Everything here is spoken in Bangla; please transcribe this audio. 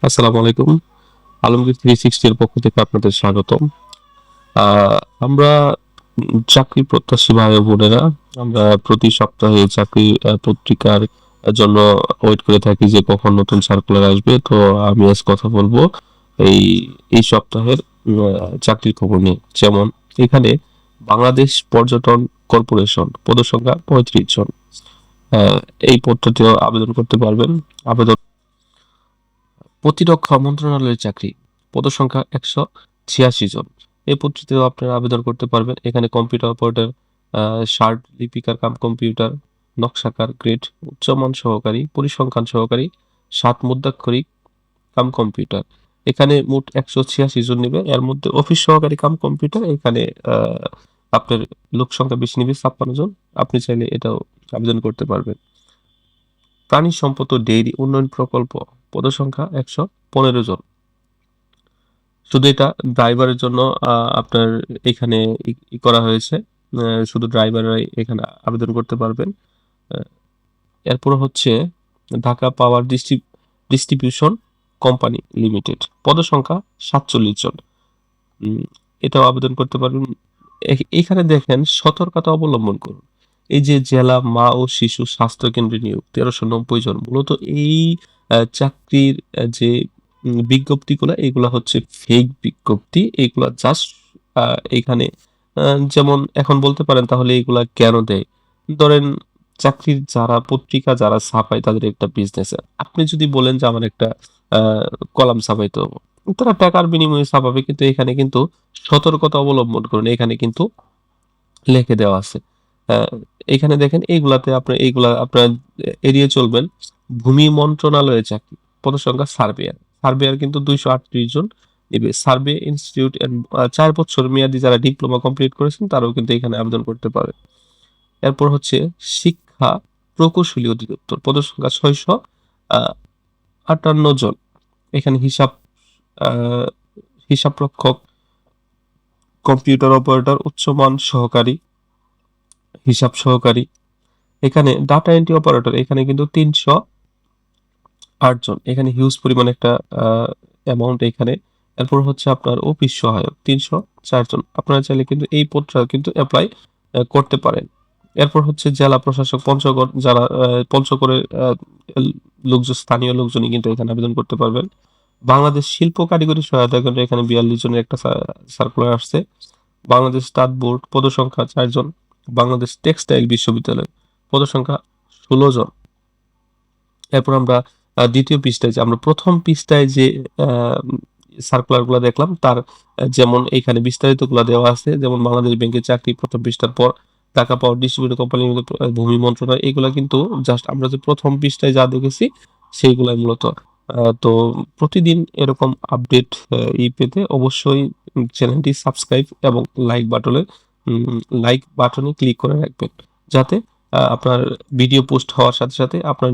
আসসালামু আলাইকুম। আলমগীর 360 এর পক্ষ থেকে আপনাদের স্বাগতম। আমরা চাকরি প্রত্যাশী ভাই ও বোনেরা আমরা প্রতি সপ্তাহে চাকরি পত্রিকার জন্য ওয়েট করে থাকি যে কখন নতুন সার্কুলার আসবে। তো আমি আজ কথা বলবো এই এই সপ্তাহের চাকরির খবর নিয়ে। যেমন এখানে বাংলাদেশ পর্যটন কর্পোরেশন পদসংখ্যা 35 জন। আহ, এই পদটিও আবেদন করতে পারবেন। আবেদন প্রতিরক্ষা মন্ত্রণালয়ের চাকরি, পদসংখ্যা 186 জন। এই পদটিতেও আপনারা আবেদন করতে পারবেন। এখানে কম্পিউটার অপারেটর, শার্ট লিপিকার কাম কম্পিউটার, নকশাকার গ্রেড, উচ্চমান সহকারী, পরিসংখ্যান সহকারী, 7 মুদ্রাক্ষরিক কাম কম্পিউটার। এখানে মোট 186 জন নিবে। এর মধ্যে অফিস সহকারী কাম কম্পিউটার এখানে আপনার লোক সংখ্যা বেশি নিবে, 56 জন। আপনি চাইলে এটাও আবেদন করতে পারবেন। প্রাণী সম্পদ ও ডেইরি উন্নয়ন প্রকল্প, পদসংখ্যা 115 জন। শুধু এটা ড্রাইভারের জন্য আপনার এখানে করা হয়েছে। শুধু ড্রাইভাররাই এখানে আবেদন করতে পারবেন। আহ, এরপর হচ্ছে Dhaka power distribution company limited, পদসংখ্যা 47 জন। উম, এটাও আবেদন করতে পারবেন। এখানে দেখেন সতর্কতা অবলম্বন করুন। এই যে জেলা মা ও শিশু স্বাস্থ্য কেন্দ্রে নিয়োগ 1390 জন। মূলত এই চাকরির যে বিজ্ঞপ্তিগুলো এগুলা হচ্ছে ফেক বিজ্ঞপ্তি। এগুলা জাস্ট এখানে যেমন এখন বলতে পারেন তাহলে এগুলা কেন দেয়? ধরেন চাকরির যারা পত্রিকা যারা ছাপায় তাদের একটা বিজনেস। আপনি যদি বলেন যে আমার একটা কলাম ছাপাইতে হবে, তারা টাকার বিনিময়ে ছাপাবে, কিন্তু এখানে কিন্তু সতর্কতা অবলম্বন করুন। এখানে কিন্তু লিখে দেওয়া আছে। আহ, এখানে দেখেন এইগুলা আপনার এড়িয়ে চলবেন। ভূমি মন্ত্রণালয়ের চাকরি, পদসংখ্যা সার্ভেয়ার। সার্ভেয়ার কিন্তু 238 জন নেবে। সার্ভে ইনস্টিটিউট 4 বছর মেয়াদী যারা ডিপ্লোমা কমপ্লিট করেছেন তারাও কিন্তু এখানে আবেদন করতে পারে। এরপর হচ্ছে শিক্ষা প্রকৌশলী অধিদপ্তর, পদসংখ্যা 658 জন। এখানে আহ, হিসাবরক্ষক, কম্পিউটার অপারেটর, উচ্চমান সহকারী, হিসাব সহকারী। এখানে ডাটা এন্ট্রি অপারেটর এখানে কিন্তু 308 জন। এখানে হিউজ পরিমাণ একটা অ্যামাউন্ট এখানে। এরপর হচ্ছে আপনার অফিস সহায়ক 304 জন। আপনারা চাইলে কিন্তু এই পদটা কিন্তু অ্যাপ্লাই করতে পারেন। এরপর হচ্ছে জেলা প্রশাসক পঞ্চগড়, যারা পঞ্চগড়ের লোকজন, স্থানীয় লোকজনই কিন্তু এখানে আবেদন করতে পারবেন। বাংলাদেশ শিল্প কারিগরি সহায়তা কেন্দ্র, এখানে 42 জনের একটা সার্কুলার আসছে। বাংলাদেশ তাঁত বোর্ড, পদসংখ্যা 4 জন। বাংলাদেশ টেক্সটাইল বিশ্ববিদ্যালয়, পদসংখ্যা 16 জন। এরপর আমরা দ্বিতীয় পৃষ্ঠায় যে আমরা প্রথম পৃষ্ঠায় যে সার্কুলার গুলা দেখলাম তার যেমন এখানে বিস্তারিত গুলা দেওয়া আছে। যেমন বাংলাদেশ ব্যাংকের চাকরি প্রথম পৃষ্ঠার পর, ঢাকা পাওয়ার ডিস্ট্রিবিউটর কোম্পানি, ভূমি মন্ত্রণালয়, এগুলা কিন্তু জাস্ট আমরা যে প্রথম পৃষ্ঠায় যা দেখেছি সেইগুলাই মূলত। তো প্রতিদিন এরকম আপডেট পেতে অবশ্যই চ্যানেলটি সাবস্ক্রাইব এবং লাইক বাটনে ক্লিক করে রাখবেন, যাতে আপনার ভিডিও পোস্ট হওয়ার সাথে সাথে আপনার